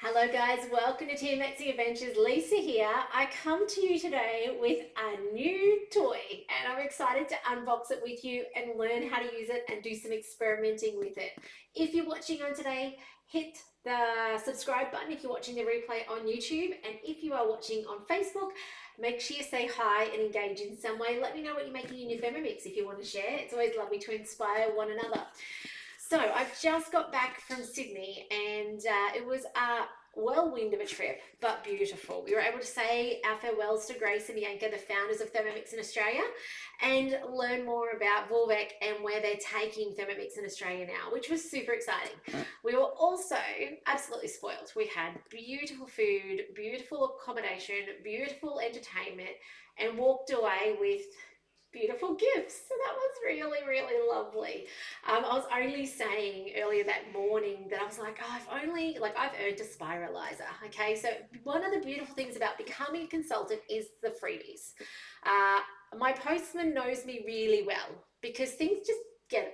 Hello guys, welcome to Thermomix Adventures. Lisa here. I come to you today with a new toy and I'm excited to unbox it with you and learn how to use it and do some experimenting with it. If you're watching on today, hit the subscribe button if you're watching the replay on YouTube, and if you are watching on Facebook, make sure you say hi and engage in some way. Let me know what you're making in your Thermomix if you want to share. It's always lovely to inspire one another. So I've just got back from Sydney and it was a whirlwind of a trip, but beautiful. We were able to say our farewells to Grace and Bianca, the founders of Thermomix in Australia, and learn more about Vorwerk and where they're taking Thermomix in Australia now, which was super exciting. We were also absolutely spoiled. We had beautiful food, beautiful accommodation, beautiful entertainment, and walked away with beautiful gifts. So that was really, really lovely. I was only saying earlier that morning that I was like, oh, I've earned a Spiralizer. Okay, so one of the beautiful things about becoming a consultant is the freebies. My postman knows me really well because things just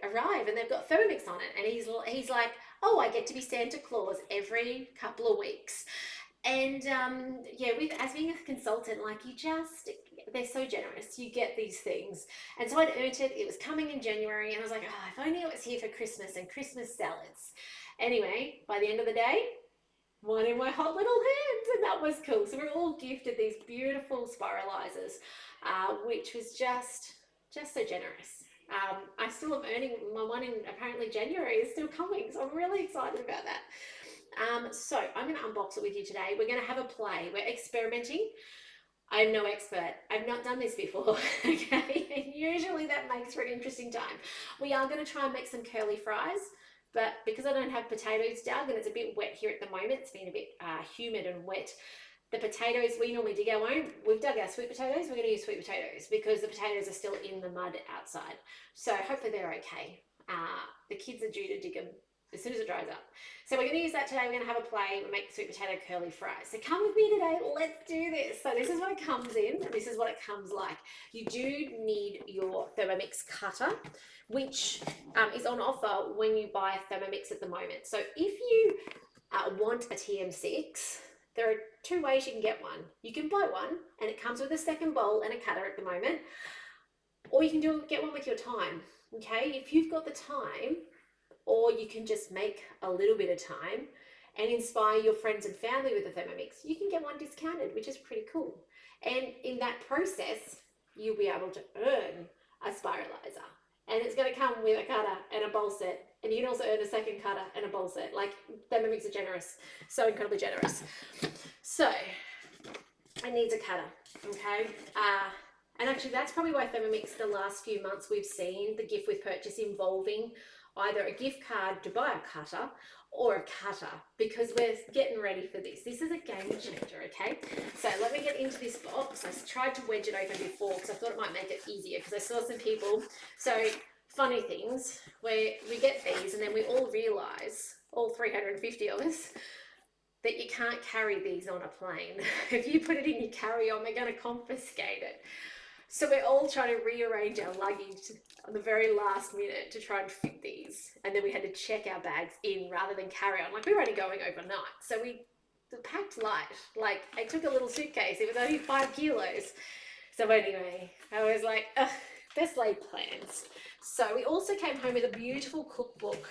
arrive and they've got Thermomix on it, and he's like, oh, I get to be Santa Claus every couple of weeks. And yeah, as being a consultant, like they're so generous. You get these things. And so I'd earned it. It was coming in January, and I was like, oh, if only it was here for Christmas and Christmas salads. Anyway, by the end of the day, one in my hot little hands, and that was cool. So we were all gifted these beautiful spiralizers, which was just so generous. I still am earning my one in apparently January is still coming, so I'm really excited about that. So I'm going to unbox it with you today. We're going to have a play. We're experimenting. I'm no expert. I've not done this before, okay? And usually that makes for an interesting time. We are going to try and make some curly fries, but because I don't have potatoes dug and it's a bit wet here at the moment, it's been a bit humid and wet. The potatoes, we normally dig our own. We've dug our sweet potatoes. We're going to use sweet potatoes because the potatoes are still in the mud outside. So hopefully they're okay. The kids are due to dig them as soon as it dries up. So we're going to use that today. We're going to have a play. We'll make sweet potato curly fries. So come with me today. Let's do this. So this is what it comes in. This is what it comes like. You do need your Thermomix cutter, which is on offer when you buy a Thermomix at the moment. So if you want a TM6, there are two ways you can get one. You can buy one and it comes with a second bowl and a cutter at the moment, or you can get one with your time. Okay, if you've got the time, or you can just make a little bit of time and inspire your friends and family with the Thermomix, you can get one discounted, which is pretty cool. And in that process, you'll be able to earn a Spiralizer. And it's going to come with a cutter and a bowl set. And you can also earn a second cutter and a bowl set. Like, Thermomix are generous, so incredibly generous. So, it needs a cutter, okay? And actually, that's probably why Thermomix, the last few months, we've seen the gift with purchase involving either a gift card to buy a cutter or a cutter, because we're getting ready for this. This is a game changer, okay? So let me get into this box. I tried to wedge it open before because I thought it might make it easier because I saw some people. So funny things where we get these and then we all realize, all 350 of us, that you can't carry these on a plane. If you put it in your carry-on, they're going to confiscate it. So we're all trying to rearrange our luggage on the very last minute to try and fit these. And then we had to check our bags in rather than carry on. Like, we were only going overnight. So we packed light. Like, I took a little suitcase. It was only 5 kilos. So anyway, I was like, ugh, best laid plans. So we also came home with a beautiful cookbook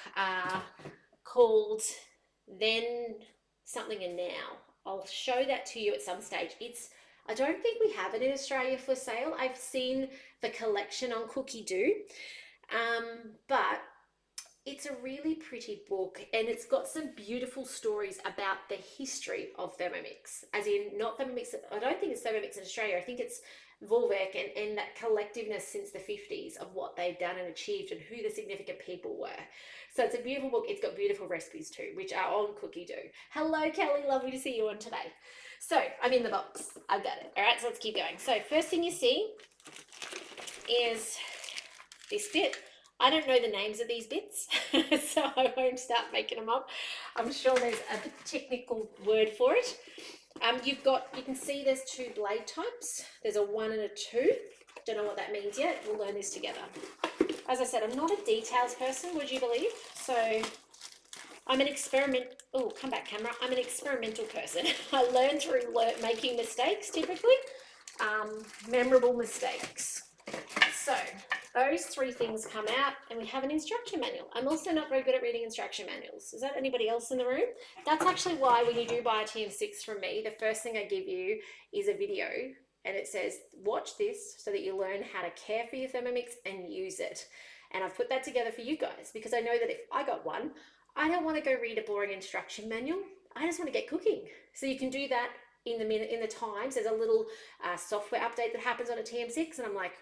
called Then Something and Now. I'll show that to you at some stage. I don't think we have it in Australia for sale. I've seen the collection on Cookidoo, but it's a really pretty book and it's got some beautiful stories about the history of Thermomix, as in not Thermomix. I don't think it's Thermomix in Australia. I think it's Vorwerk and that collectiveness since the 50s of what they've done and achieved and who the significant people were. So it's a beautiful book. It's got beautiful recipes too, which are on Cookidoo. Hello, Kelly. Lovely to see you on today. So I'm in the box. I've got it. All right, so let's keep going. So first thing you see is this bit. I don't know the names of these bits, so I won't start making them up. I'm sure there's a technical word for it. You can see there's 2 blade types. There's a 1 and a 2. Don't know what that means yet. We'll learn this together. As I said, I'm not a details person, would you believe? So I'm an come back camera. I'm an experimental person. I learn through making mistakes, typically, memorable mistakes. So those three things come out and we have an instruction manual. I'm also not very good at reading instruction manuals. Is that anybody else in the room? That's actually why when you do buy a TM6 from me, the first thing I give you is a video and it says, watch this so that you learn how to care for your Thermomix and use it. And I've put that together for you guys because I know that if I got one, I don't want to go read a boring instruction manual. I just want to get cooking. So you can do that in the times. There's a little software update that happens on a TM6 and I'm like,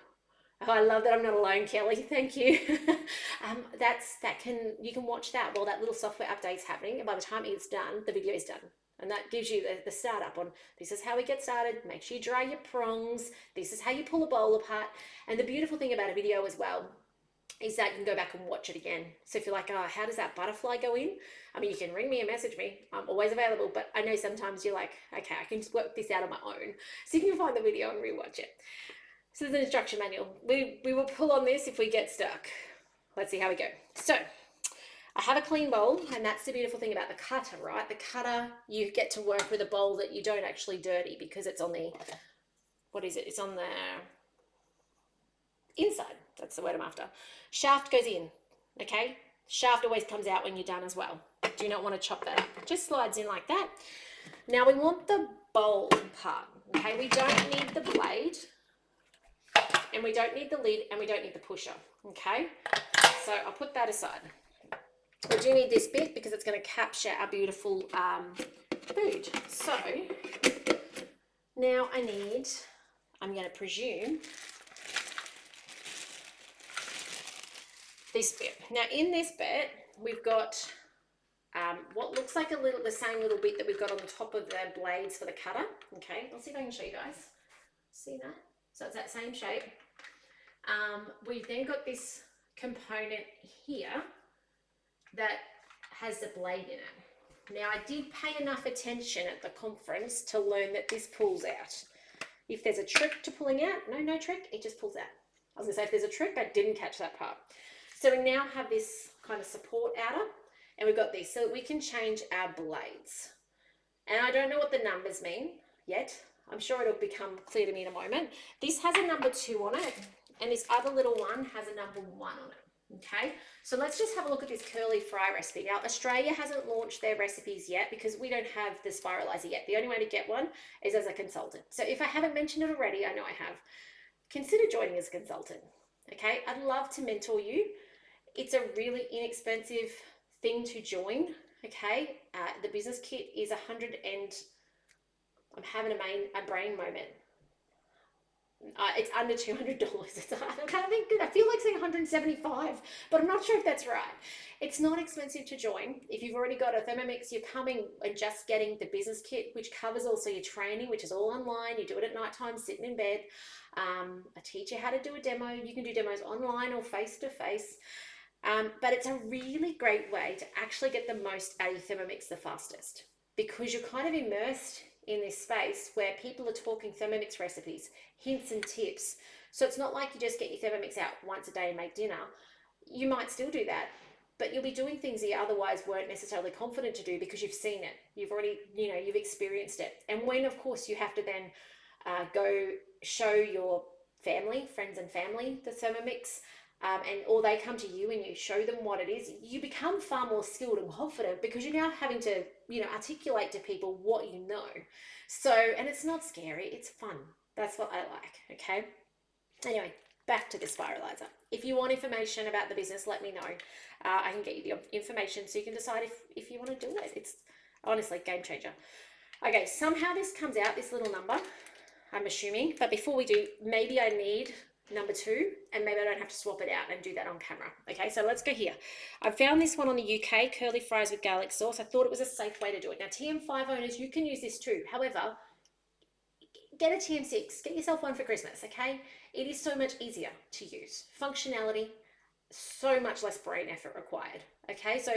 oh, I love that I'm not alone, Kelly. Thank you. You can watch that while that little software update's happening, and by the time it's done, the video is done. And that gives you the startup on this is how we get started. Make sure you dry your prongs. This is how you pull a bowl apart. And the beautiful thing about a video as well is that you can go back and watch it again. So if you're like, oh, how does that butterfly go in? I mean, you can ring me and message me. I'm always available, but I know sometimes you're like, okay, I can just work this out on my own. So you can find the video and rewatch it. So there's an instruction manual. We will pull on this if we get stuck. Let's see how we go. So I have a clean bowl, and that's the beautiful thing about the cutter, right? The cutter, you get to work with a bowl that you don't actually dirty because it's on the, It's on the inside. That's the word I'm after. Shaft goes in, okay? Shaft always comes out when you're done as well. Do not want to chop that up. It just slides in like that. Now we want the bowl part, okay? We don't need the blade. And we don't need the lid and we don't need the pusher, okay? So I'll put that aside. We do need this bit because it's going to capture our beautiful food. So now I'm going to presume, this bit. Now in this bit, we've got what looks like the same little bit that we've got on the top of the blades for the cutter, okay? I'll see if I can show you guys. See that? So it's that same shape. We've then got this component here that has the blade in it. Now I did pay enough attention at the conference to learn that this pulls out. If there's a trick to pulling out, no trick, it just pulls out. I was gonna say if there's a trick, I didn't catch that part. So we now have this kind of support outer and we've got this so that we can change our blades. And I don't know what the numbers mean yet. I'm sure it'll become clear to me in a moment. This has a number 2 on it, and this other little one has a number 1 on it, okay? So let's just have a look at this curly fry recipe. Now, Australia hasn't launched their recipes yet because we don't have the Spiralizer yet. The only way to get one is as a consultant. So if I haven't mentioned it already, I know I have. Consider joining as a consultant, okay? I'd love to mentor you. It's a really inexpensive thing to join, okay? The business kit is I'm having a brain moment. It's under $200. I feel like saying 175, but I'm not sure if that's right. It's not expensive to join. If you've already got a Thermomix, you're coming and just getting the business kit, which covers also your training, which is all online. You do it at nighttime, sitting in bed. I teach you how to do a demo. You can do demos online or face-to-face. But it's a really great way to actually get the most out of your Thermomix the fastest because you're kind of immersed in this space where people are talking Thermomix recipes, hints and tips. So it's not like you just get your Thermomix out once a day and make dinner. You might still do that, but you'll be doing things that you otherwise weren't necessarily confident to do because you've seen it. You've already, you've experienced it. And when, of course, you have to then go show your friends and family, the Thermomix, or they come to you and you show them what it is, you become far more skilled and confident because you're now having to, articulate to people what you know. So, and it's not scary, it's fun. That's what I like, okay? Anyway, back to the Spiralizer. If you want information about the business, let me know. I can get you the information so you can decide if you want to do it. It's honestly game changer. Okay, somehow this comes out, this little number, I'm assuming, but before we do, maybe I need number 2 and maybe I don't have to swap it out and do that on camera. Okay, so let's go here. I found this one on the UK, curly fries with garlic sauce. I thought it was a safe way to do it. Now TM5 owners, you can use this too. However, get a TM6, get yourself one for Christmas, okay? It is so much easier to use. Functionality, so much less brain effort required, okay? So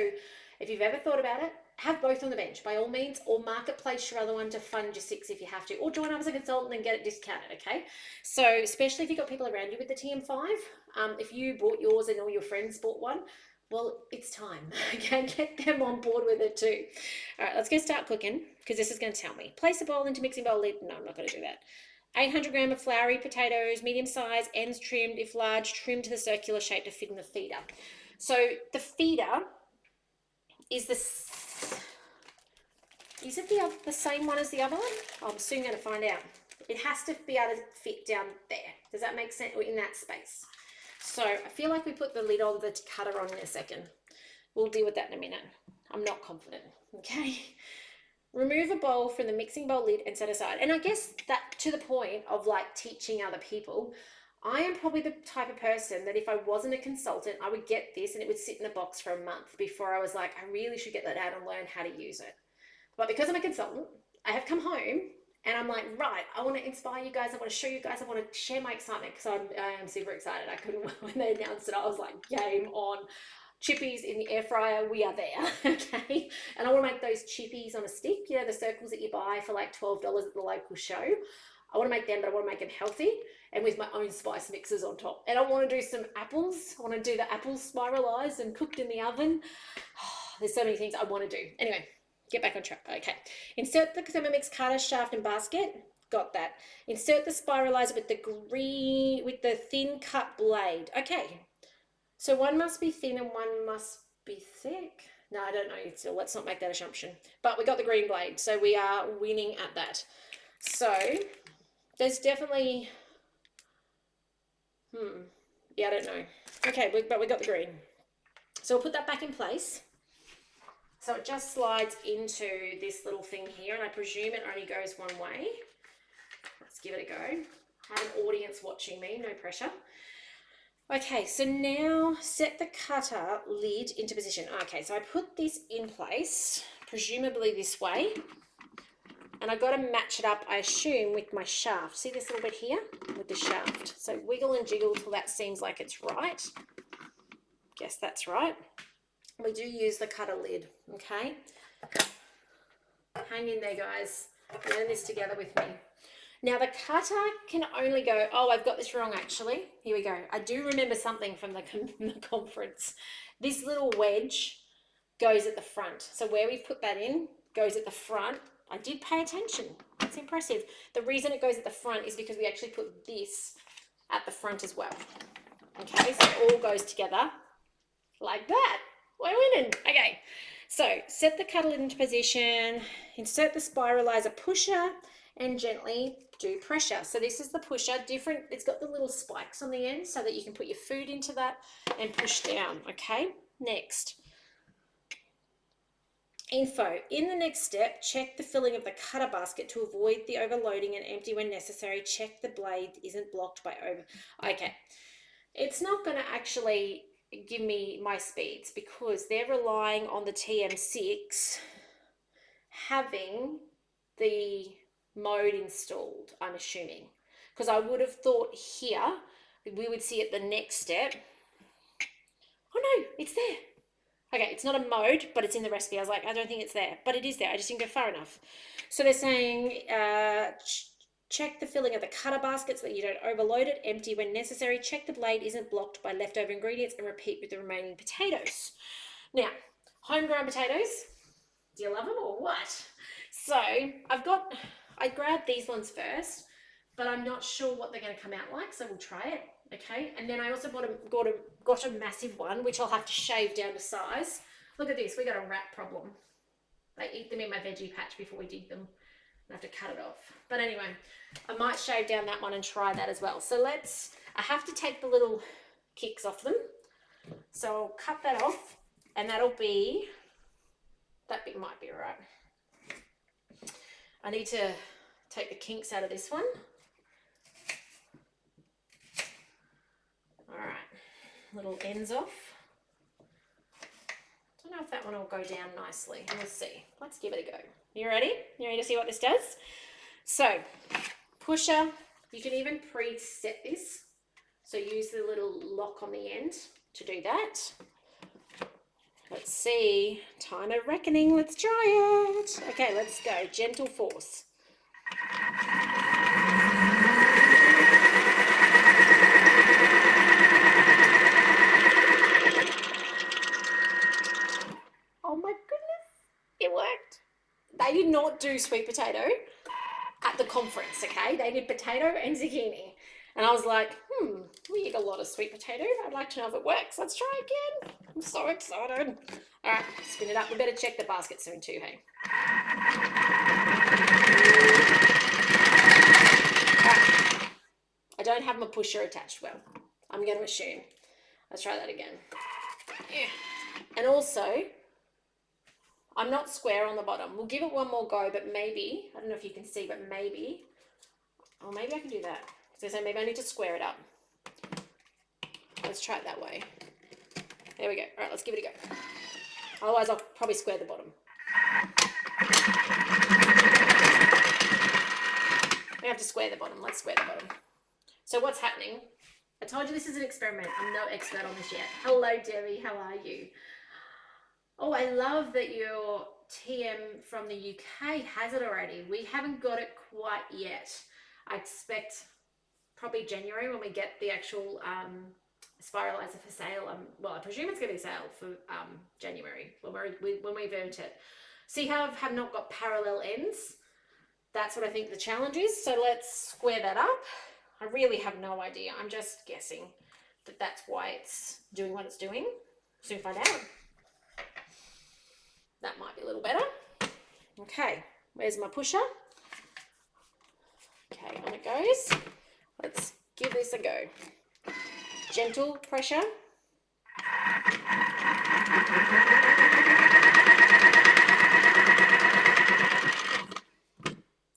if you've ever thought about it, have both on the bench by all means, or marketplace your other one to fund your 6 if you have to, or join up as a consultant and get it discounted, okay? So especially if you've got people around you with the TM5, if you bought yours and all your friends bought one, Well, it's time. Okay, get them on board with it too. All right, let's go start cooking because this is going to tell me. Place a bowl into mixing bowl lid. No, I'm not going to do that. 800 grams of floury potatoes, medium size, ends trimmed. If large, trimmed to the circular shape to fit in the feeder. So the feeder is this. Is it the same one as the other one? I'm soon going to find out. It has to be able to fit down there. Does that make sense? Or in that space? So I feel like we put the lid on the cutter on in a second. We'll deal with that in a minute. I'm not confident. Okay. Remove a bowl from the mixing bowl lid and set aside. And I guess that to the point of like teaching other people, I am probably the type of person that if I wasn't a consultant, I would get this and it would sit in a box for a month before I was like, I really should get that out and learn how to use it. But because I'm a consultant, I have come home and I'm like, right, I want to inspire you guys. I want to show you guys. I want to share my excitement because I am super excited. I couldn't, when they announced it, I was like, game on. Chippies in the air fryer, we are there, okay? And I want to make those chippies on a stick, you know, the circles that you buy for like $12 at the local show. I want to make them, but I want to make them healthy and with my own spice mixes on top. And I want to do some apples. I want to do the apples spiralized and cooked in the oven. Oh, there's so many things I want to do. Anyway, get back on track. Okay. Insert the Thermomix cutter, shaft, and basket. Got that. Insert the spiralizer with the thin cut blade. Okay. So one must be thin and one must be thick. No, I don't know still. Let's not make that assumption. But we got the green blade, so we are winning at that. So there's definitely, yeah, I don't know. Okay, but we got the green. So we'll put that back in place. So it just slides into this little thing here, and I presume it only goes one way. Let's give it a go. I have an audience watching me, no pressure. Okay, so now set the cutter lid into position. Okay, so I put this in place, presumably this way, and I've got to match it up, I assume, with my shaft. See this little bit here? With the shaft. So wiggle and jiggle till that seems like it's right. Guess that's right. We do use the cutter lid, okay? Hang in there, guys. Learn this together with me. Now the cutter can only go, oh, I've got this wrong actually. Here we go. I do remember something from the conference. This little wedge goes at the front. So where we've put that in goes at the front. I did pay attention. That's impressive. The reason it goes at the front is because we actually put this at the front as well. Okay, so it all goes together like that. We're winning. Okay, so set the cutter lid into position, insert the spiralizer pusher, and gently do pressure. So this is the pusher, different, it's got the little spikes on the end so that you can put your food into that and push down, okay? Next. Info. In the next step, check the filling of the cutter basket to avoid the overloading and empty when necessary. Check the blade isn't blocked by over. Okay. It's not going to actually give me my speeds because they're relying on the TM6 having the mode installed, I'm assuming, because I would have thought here we would see it the next step. Oh no, it's there. Okay, it's not a mode, but it's in the recipe. I was like, I don't think it's there, but it is there. I just didn't go far enough. So they're saying check the filling of the cutter basket so that you don't overload it. Empty when necessary. Check the blade isn't blocked by leftover ingredients and repeat with the remaining potatoes. Now, homegrown potatoes. Do you love them or what? So I grabbed these ones first, but I'm not sure what they're going to come out like, so we'll try it, okay? And then I also got a massive one, which I'll have to shave down to size. Look at this, we got a rat problem. They eat them in my veggie patch before we dig them. I have to cut it off. But anyway, I might shave down that one and try that as well. So I have to take the little kicks off them. So I'll cut that off, and that bit might be all right. I need to take the kinks out of this one. All right, little ends off. Don't know if that one will go down nicely. We'll see. Let's give it a go. You ready? You ready to see what this does? So, pusher, you can even preset this. So use the little lock on the end to do that. Let's see. Time of reckoning. Let's try it. Okay, let's go. Gentle force. they did not do sweet potato at the conference, okay? They did potato and zucchini. And I was like, we eat a lot of sweet potato. I'd like to know if it works. Let's try again. I'm so excited. All right, spin it up. We better check the basket soon too, hey? All right. I don't have my pusher attached well. I'm going to assume. Let's try that again. Yeah. And also, I'm not square on the bottom. We'll give it one more go, but maybe, I don't know if you can see, but maybe, or maybe I can do that. So maybe I need to square it up. Let's try it that way. There we go. All right, let's give it a go. Otherwise, I'll probably square the bottom. We have to square the bottom. Let's square the bottom. So what's happening? I told you this is an experiment. I'm no expert on this yet. Hello, Debbie. How are you? Oh, I love that your TM from the UK has it already. We haven't got it quite yet. I expect probably January when we get the actual Spiralizer for sale. Well, I presume it's going to be sale for January when we've earned it. See how I have not got parallel ends? That's what I think the challenge is. So let's square that up. I really have no idea. I'm just guessing that that's why it's doing what it's doing. Soon find out. That might be a little better. Okay, where's my pusher? Okay, on it goes. Let's give this a go. Gentle pressure.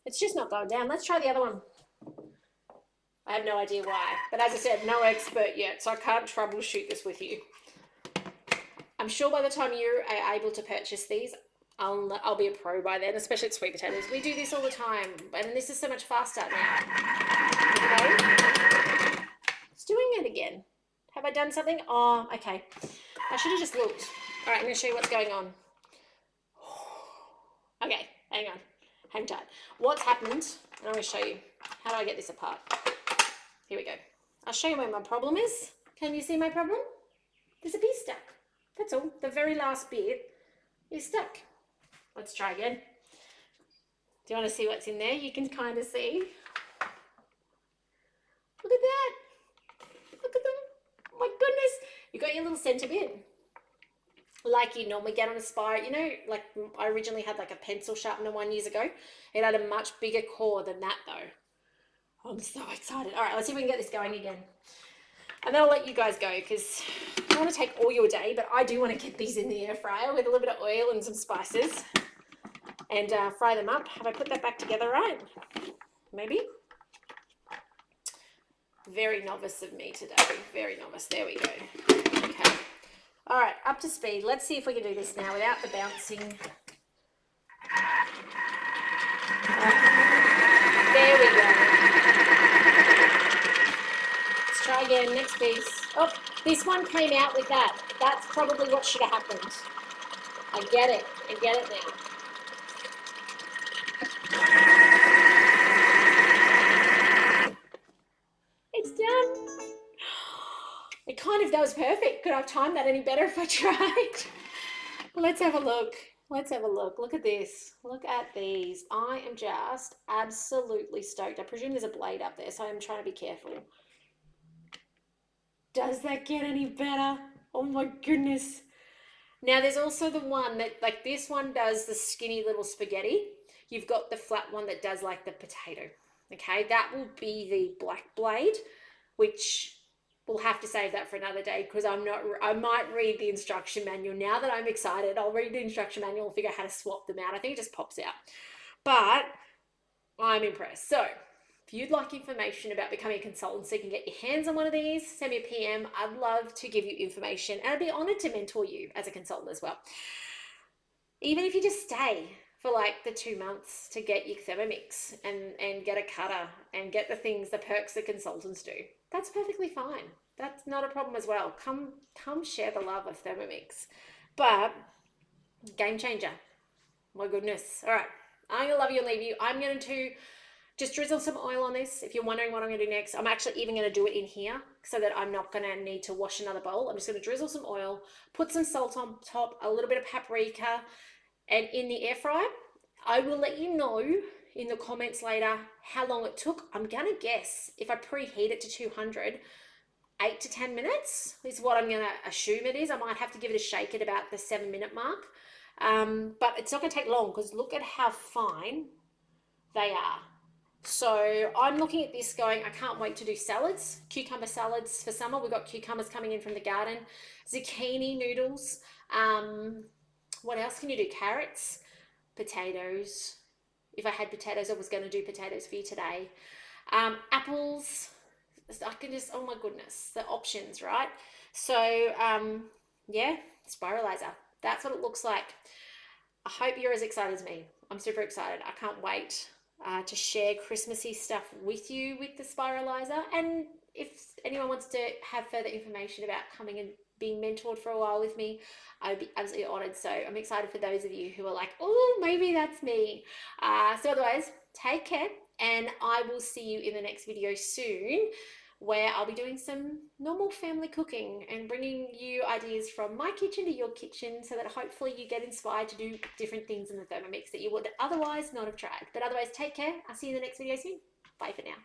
It's just not going down. Let's try the other one. I have no idea why, but as I said, no expert yet, so I can't troubleshoot this with you. I'm sure by the time you are able to purchase these, I'll be a pro by then, especially at sweet potatoes. We do this all the time, and this is so much faster now. Okay. It's doing it again. Have I done something? Oh, okay. I should have just looked. All right, I'm going to show you what's going on. Okay, hang on. Hang tight. What's happened, and I'm going to show you. How do I get this apart? Here we go. I'll show you where my problem is. Can you see my problem? There's a piece stuck. That's all. The very last bit is stuck. Let's try again. Do you want to see what's in there? You can kind of see. Look at that. Look at them. Oh my goodness. You got your little center bit. Like you normally get on a Spire. You know, like I originally had like a pencil sharpener one years ago. It had a much bigger core than that though. I'm so excited. All right, let's see if we can get this going again. And then I'll let you guys go because I don't want to take all your day, but I do want to get these in the air fryer with a little bit of oil and some spices and fry them up. Have I put that back together right? Maybe? Very novice of me today. Very novice. There we go. Okay. All right, up to speed. Let's see if we can do this now without the bouncing. There we go. Let's try again, next piece. Oh, this one came out with that. That's probably what should have happened. I get it now. It's done. It kind of, that was perfect. Could I have timed that any better if I tried? Let's have a look. Let's have a look. Look at this. Look at these. I am just absolutely stoked. I presume there's a blade up there, so I'm trying to be careful. Does that get any better? Oh my goodness. Now there's also the one that, like this one does the skinny little spaghetti. You've got the flat one that does like the potato. Okay, that will be the black blade, which we'll have to save that for another day because I might read the instruction manual. Now that I'm excited, I'll read the instruction manual and figure out how to swap them out. I think it just pops out. But I'm impressed. So if you'd like information about becoming a consultant so you can get your hands on one of these, send me a PM. I'd love to give you information and I'd be honored to mentor you as a consultant as well. Even if you just stay for like the 2 months to get your Thermomix and get a cutter and get the things, the perks that consultants do. That's perfectly fine. That's not a problem as well. Come share the love of Thermomix. But game changer. My goodness. All right. I'm going to love you and leave you. I'm going to just drizzle some oil on this. If you're wondering what I'm going to do next, I'm actually even going to do it in here so that I'm not going to need to wash another bowl. I'm just going to drizzle some oil, put some salt on top, a little bit of paprika, and in the air fryer, I will let you know in the comments later how long it took. I'm gonna guess if I preheat it to 200, 8 to 10 minutes is what I'm gonna assume it is. I might have to give it a shake at about the 7-minute mark, but it's not gonna take long because look at how fine they are. So I'm looking at this going, I can't wait to do salads, cucumber salads for summer. We've got cucumbers coming in from the garden, zucchini noodles. What else can you do? Carrots, potatoes. If I had potatoes, I was going to do potatoes for you today. Apples. I can just, oh my goodness, the options, right? So, yeah, Spiralizer. That's what it looks like. I hope you're as excited as me. I'm super excited. I can't wait to share Christmassy stuff with you with the Spiralizer. And if anyone wants to have further information about coming and being mentored for a while with me, I'd be absolutely honored. So I'm excited for those of you who are like, oh, maybe that's me. So otherwise, take care, and I will see you in the next video soon, where I'll be doing some normal family cooking and bringing you ideas from my kitchen to your kitchen so that hopefully you get inspired to do different things in the Thermomix that you would otherwise not have tried. But otherwise, take care. I'll see you in the next video soon. Bye for now.